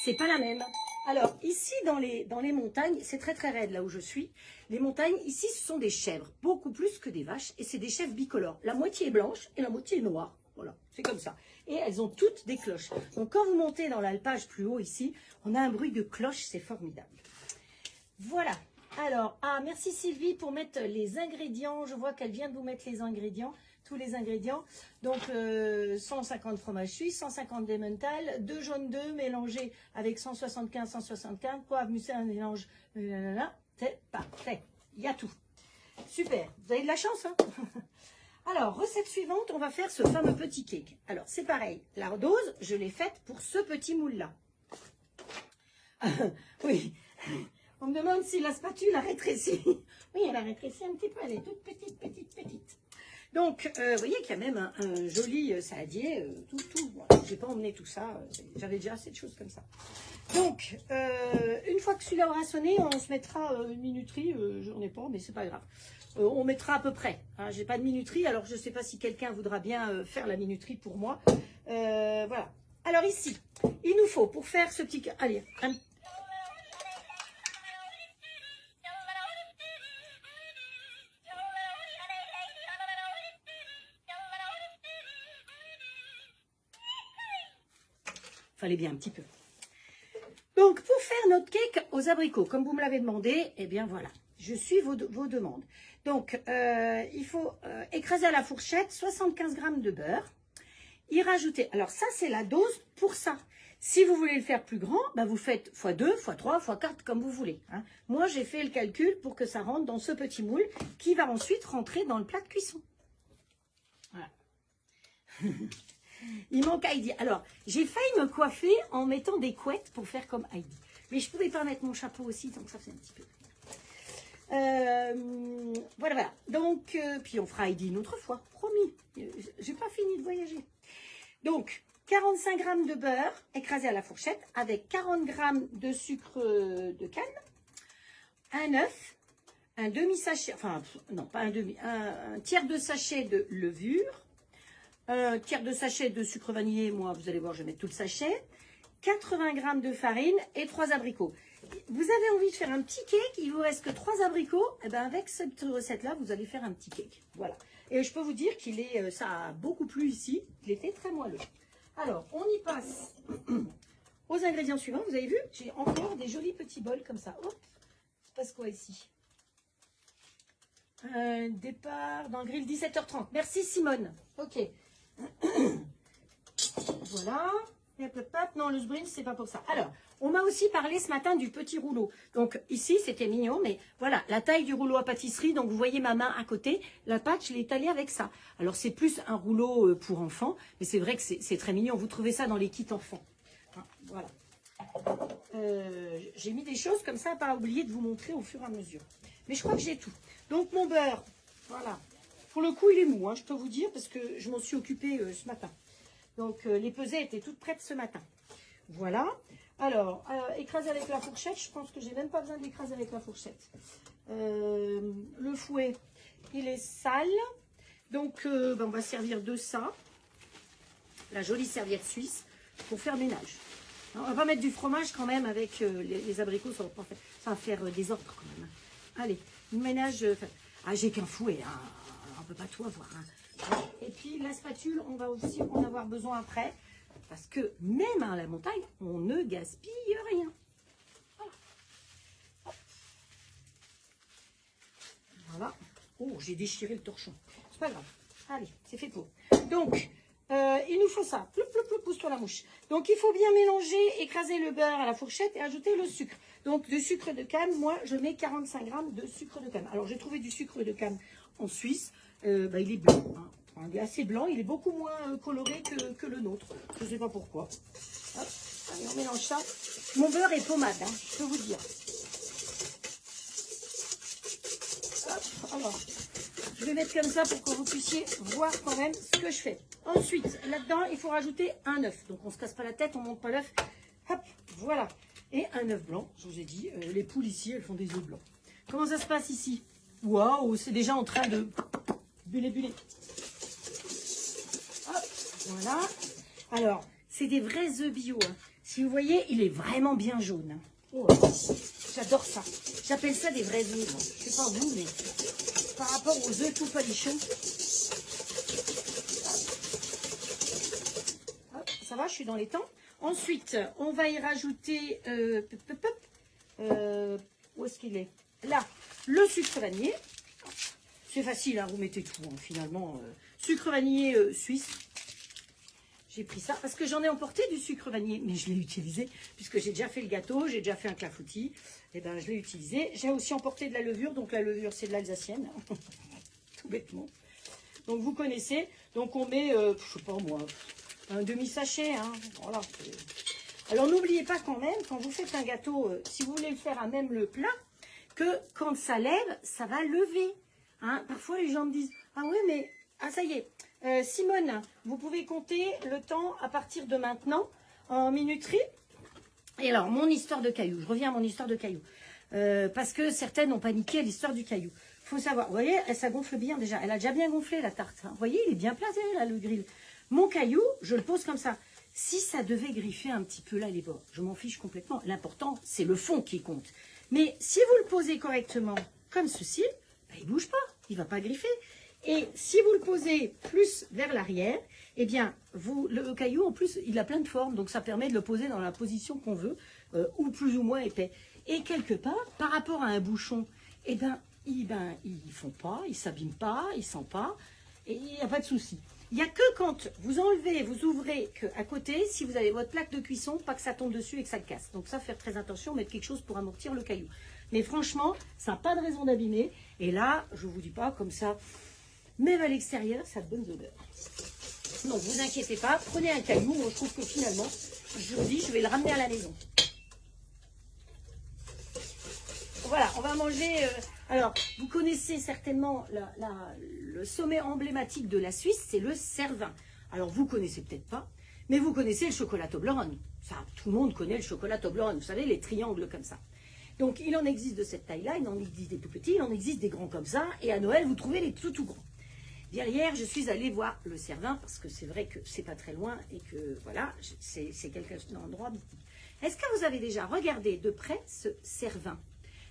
C'est pas la même. Alors, ici, dans les montagnes, c'est très, très raide là où je suis. Les montagnes, ici, ce sont des chèvres. Beaucoup plus que des vaches. Et c'est des chèvres bicolores. La moitié est blanche et la moitié est noire. Voilà, c'est comme ça. Et elles ont toutes des cloches. Donc, quand vous montez dans l'alpage plus haut ici, on a un bruit de cloche. C'est formidable. Voilà. Alors, merci Sylvie pour mettre les ingrédients. Je vois qu'elle vient de vous mettre les ingrédients, tous les ingrédients. Donc, 150 fromage suisse, 150 d'Emmental, 2 jaunes d'œufs mélangés avec 175, 175, poivre, muscade, mélange. C'est parfait. Il y a tout. Super. Vous avez de la chance, hein? Alors, recette suivante, on va faire ce fameux petit cake. Alors, c'est pareil. La dose, je l'ai faite pour ce petit moule-là. Oui. On me demande si la spatule a rétréci. Oui, elle a rétréci un petit peu. Elle est toute petite, petite, petite. Donc, vous voyez qu'il y a même un joli saladier. Tout. Voilà. Je n'ai pas emmené tout ça. J'avais déjà assez de choses comme ça. Donc, une fois que celui-là aura sonné, on se mettra une minuterie. J'en ai pas, mais c'est pas grave. On mettra à peu près. Hein. J'ai pas de minuterie. Alors, je ne sais pas si quelqu'un voudra bien faire la minuterie pour moi. Voilà. Alors ici, il nous faut, pour faire ce petit... Allez, fallait bien un petit peu. Donc, pour faire notre cake aux abricots, comme vous me l'avez demandé, eh bien voilà, je suis vos demandes. Donc, il faut écraser à la fourchette 75 g de beurre, y rajouter, alors ça c'est la dose pour ça. Si vous voulez le faire plus grand, vous faites x2, x3, x4, comme vous voulez. Hein. Moi, j'ai fait le calcul pour que ça rentre dans ce petit moule qui va ensuite rentrer dans le plat de cuisson. Voilà. Il manque Heidi. Alors, j'ai failli me coiffer en mettant des couettes pour faire comme Heidi. Mais je ne pouvais pas mettre mon chapeau aussi, donc ça fait un petit peu. Voilà, voilà. Donc, puis on fera Heidi une autre fois, promis. J'ai pas fini de voyager. Donc, 45 g de beurre écrasé à la fourchette avec 40 g de sucre de canne, un œuf, un demi-sachet, enfin, non, pas un demi, un tiers de sachet de levure, un tiers de sachet de sucre vanillé, moi, vous allez voir, je vais mettre tout le sachet, 80 g de farine et 3 abricots. Vous avez envie de faire un petit cake, il vous reste que 3 abricots, et bien avec cette recette-là, vous allez faire un petit cake. Voilà. Et je peux vous dire qu'il est, ça a beaucoup plu ici, il était très moelleux. Alors, on y passe aux ingrédients suivants. Vous avez vu, j'ai encore des jolis petits bols comme ça. Hop, il se passe quoi ici? Départ dans le grill 17h30. Merci Simone. Ok. Voilà. Non, le sprint, c'est pas pour ça. Alors, on m'a aussi parlé ce matin du petit rouleau. Donc, ici, c'était mignon, mais voilà, la taille du rouleau à pâtisserie. Donc, vous voyez ma main à côté. La pâte, je l'ai étalée avec ça. Alors, c'est plus un rouleau pour enfants, mais c'est vrai que c'est très mignon. Vous trouvez ça dans les kits enfants. Hein, voilà. J'ai mis des choses comme ça, à pas oublier de vous montrer au fur et à mesure. Mais je crois que j'ai tout. Donc, mon beurre, voilà. Pour le coup, il est mou, hein, je peux vous dire, parce que je m'en suis occupée ce matin. Donc, les pesées étaient toutes prêtes ce matin. Voilà. Alors, écraser avec la fourchette, je pense que j'ai même pas besoin d'écraser avec la fourchette. Le fouet, il est sale. Donc, on va servir de ça. La jolie serviette suisse pour faire ménage. Alors, on va pas mettre du fromage quand même avec les abricots, ça va faire désordre quand même. Allez, ménage. J'ai qu'un fouet, hein. On peut pas tout avoir. Hein. Et puis la spatule, on va aussi en avoir besoin après. Parce que même à la montagne, on ne gaspille rien. Voilà. Voilà. Oh, j'ai déchiré le torchon. C'est pas grave. Allez, c'est fait pour. Donc, il nous faut ça. Ploup, ploup, ploup, pousse-toi la mouche. Donc, il faut bien mélanger, écraser le beurre à la fourchette et ajouter le sucre. Donc, du sucre de canne, moi, je mets 45 g de sucre de canne. Alors, j'ai trouvé du sucre de canne en Suisse. Il est blanc. Hein. Enfin, il est assez blanc. Il est beaucoup moins coloré que le nôtre. Je ne sais pas pourquoi. Hop. Allez, on mélange ça. Mon beurre est pommade, hein, je peux vous dire. Hop, alors, je vais mettre comme ça pour que vous puissiez voir quand même ce que je fais. Ensuite, là-dedans, il faut rajouter un œuf. Donc, on ne se casse pas la tête, on ne monte pas l'œuf. Hop, voilà. Et un œuf blanc, je vous ai dit, les poules ici, elles font des œufs blancs. Comment ça se passe ici? Waouh, c'est déjà en train de buller. Hop, voilà. Alors, c'est des vrais œufs bio. Hein. Si vous voyez, il est vraiment bien jaune. Oh, j'adore ça. J'appelle ça des vrais œufs. Hein. Je ne sais pas vous, mais par rapport aux œufs tout palichons. Hop, ça va, je suis dans les temps. Ensuite, on va y rajouter, où est-ce qu'il est? Là, le sucre vanillé. C'est facile, hein, vous mettez tout, hein, finalement. Sucre vanillé suisse. J'ai pris ça parce que j'en ai emporté du sucre vanillé, mais je l'ai utilisé puisque j'ai déjà fait le gâteau, j'ai déjà fait un clafoutis. Et ben, je l'ai utilisé. J'ai aussi emporté de la levure, donc la levure, c'est de l'alsacienne. Tout bêtement. Donc, vous connaissez. Donc, on met, je sais pas moi, un demi-sachet. Hein, voilà. Alors, n'oubliez pas quand même, quand vous faites un gâteau, si vous voulez le faire à même le plat, que quand ça lève, ça va lever. Hein, parfois, les gens me disent, ah oui, mais, ah ça y est, Simone, vous pouvez compter le temps à partir de maintenant en minuterie. Et alors, mon histoire de caillou, je reviens à mon histoire de caillou. Parce que certaines ont paniqué à l'histoire du caillou. Il faut savoir, vous voyez, ça gonfle bien déjà. Elle a déjà bien gonflé la tarte. Hein. Vous voyez, il est bien placé là, le grill. Mon caillou, je le pose comme ça. Si ça devait griffer un petit peu là les bords, je m'en fiche complètement. L'important, c'est le fond qui compte. Mais si vous le posez correctement, comme ceci, ben, il ne bouge pas, il ne va pas griffer. Et si vous le posez plus vers l'arrière, eh bien, le caillou, en plus, il a plein de formes. Donc, ça permet de le poser dans la position qu'on veut, ou plus ou moins épais. Et quelque part, par rapport à un bouchon, eh ben, ils ne font pas, ils ne s'abîment pas, ils ne sentent pas, et il n'y a pas de souci. Il n'y a que quand vous enlevez, vous ouvrez qu'à côté, si vous avez votre plaque de cuisson, pas que ça tombe dessus et que ça casse. Donc ça, faire très attention, mettre quelque chose pour amortir le caillou. Mais franchement, ça n'a pas de raison d'abîmer. Et là, je ne vous dis pas, comme ça, même à l'extérieur, ça a de bonnes odeurs. Donc, vous inquiétez pas, prenez un caillou. Moi, je trouve que finalement, je vous dis, je vais le ramener à la maison. voilà, on va manger... alors, vous connaissez certainement le sommet emblématique de la Suisse, c'est le Cervin. Alors, vous connaissez peut-être pas, mais vous connaissez le chocolat Toblerone. Ça, tout le monde connaît le chocolat Toblerone. Vous savez, les triangles comme ça. Donc, il en existe de cette taille-là, il en existe des tout petits, il en existe des grands comme ça. Et à Noël, vous trouvez les tout grands. Derrière, je suis allée voir le Cervin, parce que c'est vrai que c'est pas très loin et que, voilà, c'est quelques endroits mythiques. Est-ce que vous avez déjà regardé de près ce Cervin?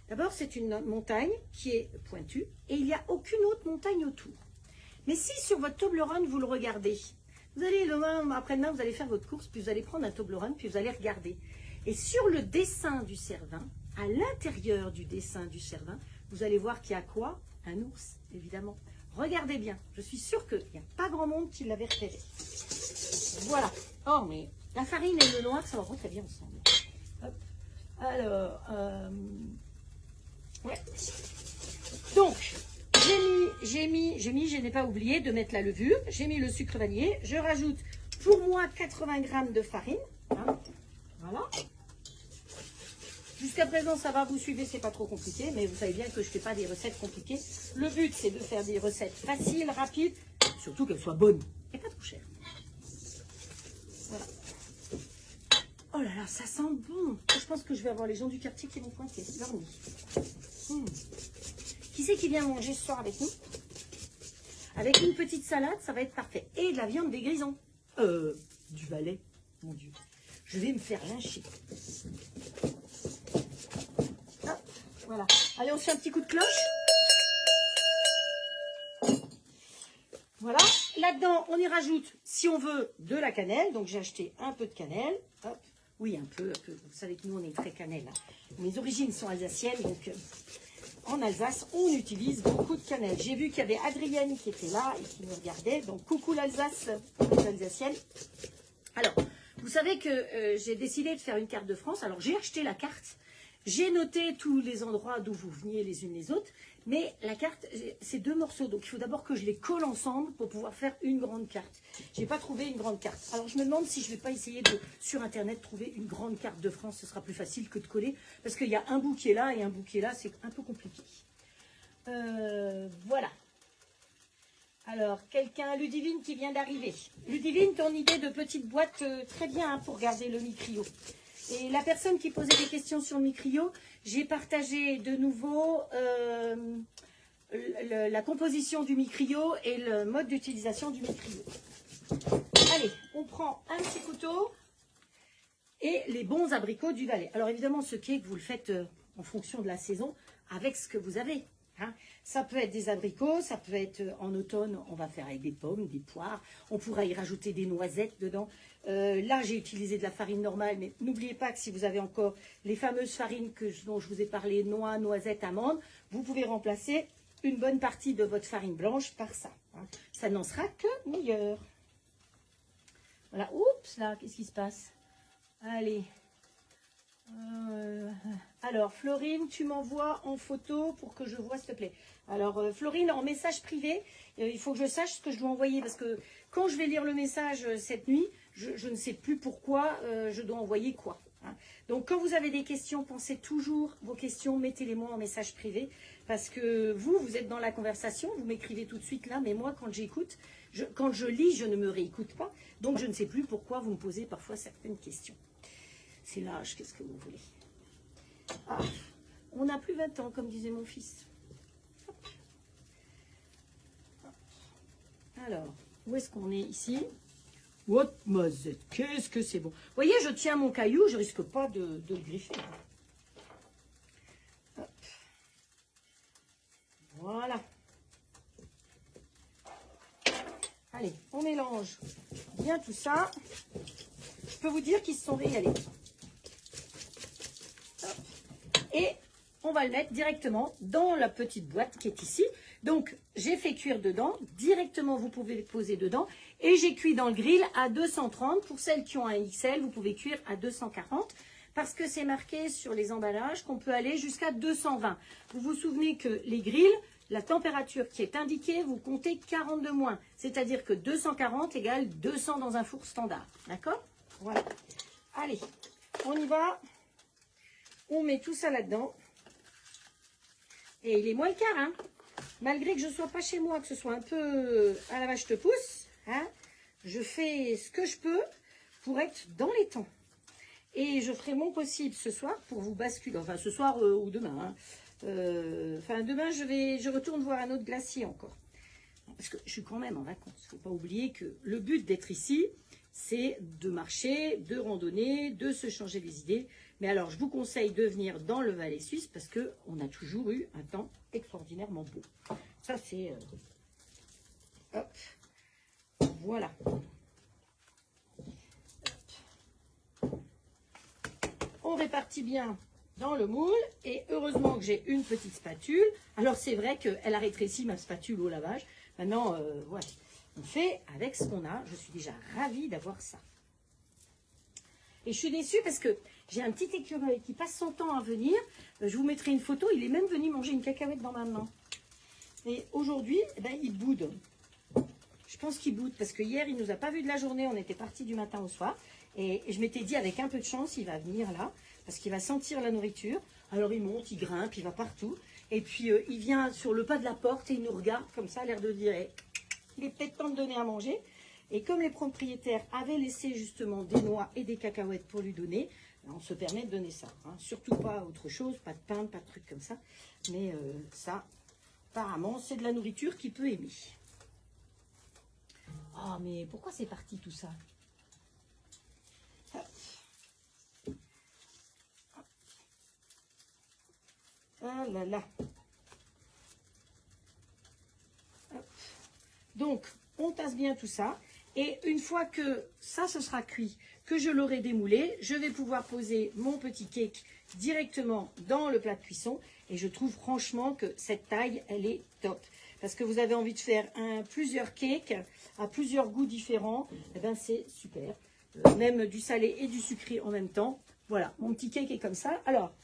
D'abord, c'est une montagne qui est pointue et il n'y a aucune autre montagne autour. Mais si sur votre Toblerone, vous le regardez, vous allez après-demain, vous allez faire votre course, puis vous allez prendre un Toblerone, puis vous allez regarder. Et sur le dessin du Cervin, à l'intérieur du dessin du Cervin, vous allez voir qu'il y a quoi? Un ours, évidemment. Regardez bien, je suis sûre qu'il n'y a pas grand monde qui l'avait repéré. Voilà. Oh, mais la farine et le noir, ça va pas très bien ensemble. Hop. Alors, ouais. Donc, je n'ai pas oublié de mettre la levure. J'ai mis le sucre vanillé. Je rajoute, pour moi, 80 g de farine. Hein. Voilà. Jusqu'à présent, ça va, vous suivez, c'est pas trop compliqué, mais vous savez bien que je ne fais pas des recettes compliquées. Le but, c'est de faire des recettes faciles, rapides, surtout qu'elles soient bonnes et pas trop chères. Voilà. Oh là là, ça sent bon. Je pense que je vais avoir les gens du quartier qui vont pointer. Leur nid. Qui c'est qui vient manger ce soir avec nous? Avec une petite salade, ça va être parfait. Et de la viande des grisons. Du Valais, mon Dieu. Je vais me faire lyncher. Hop, voilà. Allez, on se fait un petit coup de cloche. Voilà. Là-dedans, on y rajoute, si on veut, de la cannelle. Donc, j'ai acheté un peu de cannelle. Hop. Oui, un peu. Vous savez que nous, on est très cannelle. Mes origines sont alsaciennes, donc en Alsace, on utilise beaucoup de cannelle. J'ai vu qu'il y avait Adrienne qui était là et qui me regardait. Donc, coucou l'Alsace, les Alsaciennes. Alors, vous savez que j'ai décidé de faire une carte de France. Alors, j'ai acheté la carte. J'ai noté tous les endroits d'où vous veniez les unes les autres. Mais la carte, c'est 2 morceaux. Donc, il faut d'abord que je les colle ensemble pour pouvoir faire une grande carte. Je n'ai pas trouvé une grande carte. Alors, je me demande si je ne vais pas essayer de, sur Internet, trouver une grande carte de France. Ce sera plus facile que de coller. Parce qu'il y a un bout qui est là et un bout qui est là. C'est un peu compliqué. Voilà. Alors, quelqu'un, Ludivine qui vient d'arriver. Ludivine, ton idée de petite boîte, très bien hein, pour garder le micrio. Et la personne qui posait des questions sur le micrio, j'ai partagé de nouveau la composition du micrio et le mode d'utilisation du micrio. Allez, on prend un petit couteau et les bons abricots du Valais. Alors évidemment, ce cake, vous le faites en fonction de la saison avec ce que vous avez. Hein. Ça peut être des abricots, ça peut être en automne, on va faire avec des pommes, des poires. On pourra y rajouter des noisettes dedans. Là, j'ai utilisé de la farine normale, mais n'oubliez pas que si vous avez encore les fameuses farines dont je vous ai parlé, noix, noisettes, amandes, vous pouvez remplacer une bonne partie de votre farine blanche par ça. Hein. Ça n'en sera que meilleur. Voilà, oups, là, qu'est-ce qui se passe? Allez. Alors, Florine, tu m'envoies en photo pour que je vois, s'il te plaît. Alors, Florine, en message privé, il faut que je sache ce que je dois envoyer parce que quand je vais lire le message cette nuit, je ne sais plus pourquoi je dois envoyer quoi. Hein. Donc, quand vous avez des questions, pensez toujours vos questions, mettez-les-moi en message privé parce que vous êtes dans la conversation, vous m'écrivez tout de suite là, mais moi, quand j'écoute, quand je lis, je ne me réécoute pas. Donc, je ne sais plus pourquoi vous me posez parfois certaines questions. C'est l'âge, qu'est-ce que vous voulez? Ah, on n'a plus 20 ans, comme disait mon fils. Hop. Hop. Alors, où est-ce qu'on est ici? What mazette, qu'est-ce que c'est bon. Vous voyez, je tiens mon caillou, je risque pas de le griffer. Hop. Voilà. Allez, on mélange bien tout ça. Je peux vous dire qu'ils se sont régalés. Et on va le mettre directement dans la petite boîte qui est ici. Donc, j'ai fait cuire dedans. Directement, vous pouvez le poser dedans. Et j'ai cuit dans le grill à 230. Pour celles qui ont un XL, vous pouvez cuire à 240. Parce que c'est marqué sur les emballages qu'on peut aller jusqu'à 220. Vous vous souvenez que les grills, la température qui est indiquée, vous comptez 40 de moins. C'est-à-dire que 240 égale 200 dans un four standard. D'accord? Voilà. Allez, on y va. On met tout ça là-dedans. Et il est moins le quart, hein. Malgré que je ne sois pas chez moi, que ce soit un peu à la vache te pousse, hein, je fais ce que je peux pour être dans les temps. Et je ferai mon possible ce soir pour vous basculer, enfin ce soir ou demain. Hein. Enfin demain, je retourne voir un autre glacier encore. Parce que je suis quand même en vacances. Il ne faut pas oublier que le but d'être ici, c'est de marcher, de randonner, de se changer les idées. Mais alors, je vous conseille de venir dans le Valais suisse parce qu'on a toujours eu un temps extraordinairement beau. Ça, c'est... hop. Voilà. Hop. On répartit bien dans le moule. Et heureusement que j'ai une petite spatule. Alors, c'est vrai qu'elle a rétréci ma spatule au lavage. Maintenant, voilà. On fait avec ce qu'on a. Je suis déjà ravie d'avoir ça. Et je suis déçue parce que j'ai un petit écureuil qui passe son temps à venir. Je vous mettrai une photo. Il est même venu manger une cacahuète dans ma main. Et aujourd'hui, eh ben, il boude. Je pense qu'il boude parce que hier, il ne nous a pas vus de la journée. On était partis du matin au soir. Et je m'étais dit, avec un peu de chance, il va venir là. Parce qu'il va sentir la nourriture. Alors, il monte, il grimpe, il va partout. Et puis, il vient sur le pas de la porte et il nous regarde comme ça, l'air de dire, hey, il est peut-être temps de donner à manger. Et comme les propriétaires avaient laissé justement des noix et des cacahuètes pour lui donner, on se permet de donner ça. Hein. Surtout pas autre chose, pas de pain, pas de trucs comme ça. Mais ça, apparemment, c'est de la nourriture qu'il peut aimer. Oh, mais pourquoi c'est parti tout ça? Ah là là. Donc, on tasse bien tout ça. Et une fois que ça, ce sera cuit, que je l'aurai démoulé, je vais pouvoir poser mon petit cake directement dans le plat de cuisson. Et je trouve franchement que cette taille, elle est top. Parce que vous avez envie de faire plusieurs cakes à plusieurs goûts différents. Eh bien, c'est super. Même du salé et du sucré en même temps. Voilà, mon petit cake est comme ça. Alors,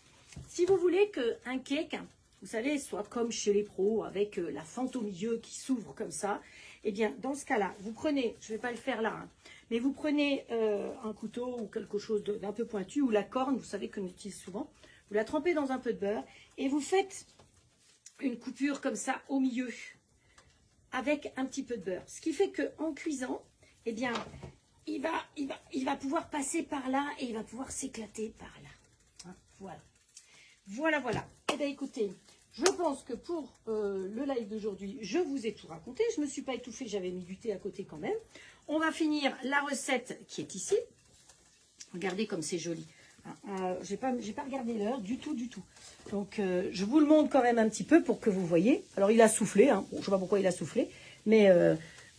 si vous voulez qu'un cake, vous savez, soit comme chez les pros, avec la fente au milieu qui s'ouvre comme ça, eh bien, dans ce cas-là, vous prenez, je ne vais pas le faire là, hein, mais vous prenez un couteau ou quelque chose d'un peu pointu, ou la corne, vous savez qu'on utilise souvent, vous la trempez dans un peu de beurre, et vous faites une coupure comme ça au milieu, avec un petit peu de beurre. Ce qui fait qu'en cuisant, eh bien, il va pouvoir passer par là, et il va pouvoir s'éclater par là. Hein, voilà. Voilà, voilà. Eh bien, écoutez, je pense que pour le live d'aujourd'hui, je vous ai tout raconté. Je ne me suis pas étouffée, j'avais mis du thé à côté quand même. On va finir la recette qui est ici. Regardez comme c'est joli. J'ai pas regardé l'heure du tout, du tout. Donc, je vous le montre quand même un petit peu pour que vous voyez. Alors, il a soufflé. Hein. Bon, je ne sais pas pourquoi il a soufflé. Mais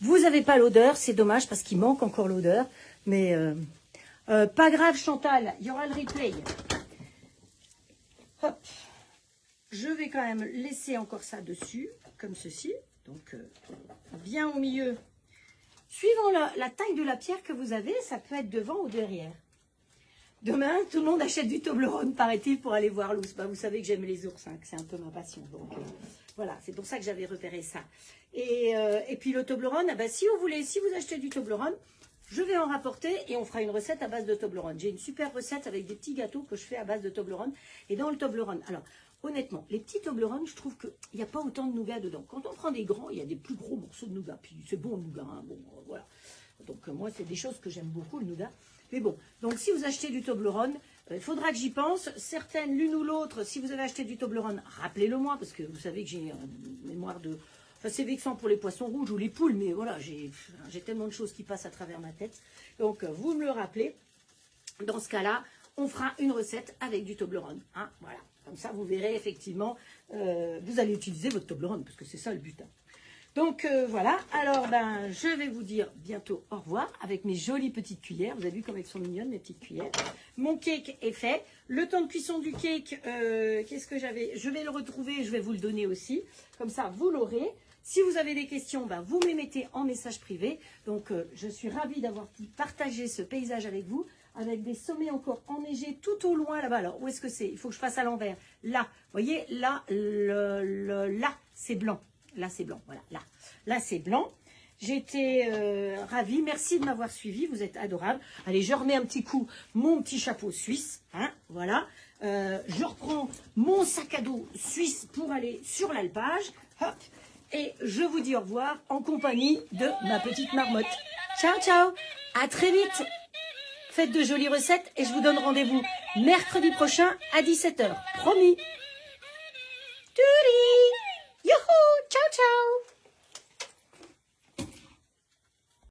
vous n'avez pas l'odeur. C'est dommage parce qu'il manque encore l'odeur. Mais pas grave, Chantal. Il y aura le replay. Hop. Je vais quand même laisser encore ça dessus, comme ceci. Donc, bien au milieu. Suivant la taille de la pierre que vous avez, ça peut être devant ou derrière. Demain, tout le monde achète du Toblerone, paraît-il, pour aller voir l'ours. Bah, vous savez que j'aime les ours, hein, que c'est un peu ma passion. Donc, voilà, c'est pour ça que j'avais repéré ça. Et puis le Toblerone, bah, si vous achetez du Toblerone, je vais en rapporter et on fera une recette à base de Toblerone. J'ai une super recette avec des petits gâteaux que je fais à base de Toblerone. Et dans le Toblerone, alors, honnêtement, les petits Toblerone, je trouve qu'il n'y a pas autant de nougat dedans. Quand on prend des grands, il y a des plus gros morceaux de nougat. Puis c'est bon le nougat, hein, bon, voilà. Donc moi, c'est des choses que j'aime beaucoup, le nougat. Mais bon, donc si vous achetez du Toblerone, il faudra que j'y pense. Certaines, l'une ou l'autre, si vous avez acheté du Toblerone, rappelez-le moi, parce que vous savez que j'ai une mémoire de... Enfin, c'est vexant pour les poissons rouges ou les poules, mais voilà, j'ai tellement de choses qui passent à travers ma tête. Donc, vous me le rappelez. Dans ce cas-là, on fera une recette avec du Toblerone. Hein, voilà. Comme ça, vous verrez effectivement, vous allez utiliser votre Toblerone, parce que c'est ça le but. Hein. Donc, voilà. Alors, ben, je vais vous dire bientôt au revoir avec mes jolies petites cuillères. Vous avez vu comme elles sont mignonnes, mes petites cuillères. Mon cake est fait. Le temps de cuisson du cake, qu'est-ce que j'avais? Je vais le retrouver, je vais vous le donner aussi. Comme ça, vous l'aurez. Si vous avez des questions, ben, vous me les mettez en message privé. Donc, je suis ravie d'avoir pu partager ce paysage avec vous, avec des sommets encore enneigés tout au loin là-bas. Alors, où est-ce que c'est? Il faut que je fasse à l'envers. Là, vous voyez, là, là, c'est blanc. Là, c'est blanc. Voilà, là. Là, c'est blanc. J'étais ravie. Merci de m'avoir suivi. Vous êtes adorables. Allez, je remets un petit coup mon petit chapeau suisse. Hein, voilà. Je reprends mon sac à dos suisse pour aller sur l'alpage. Hop. Et je vous dis au revoir en compagnie de ma petite marmotte. Ciao, ciao. À très vite. Faites de jolies recettes et je vous donne rendez-vous mercredi prochain à 17 h. Promis.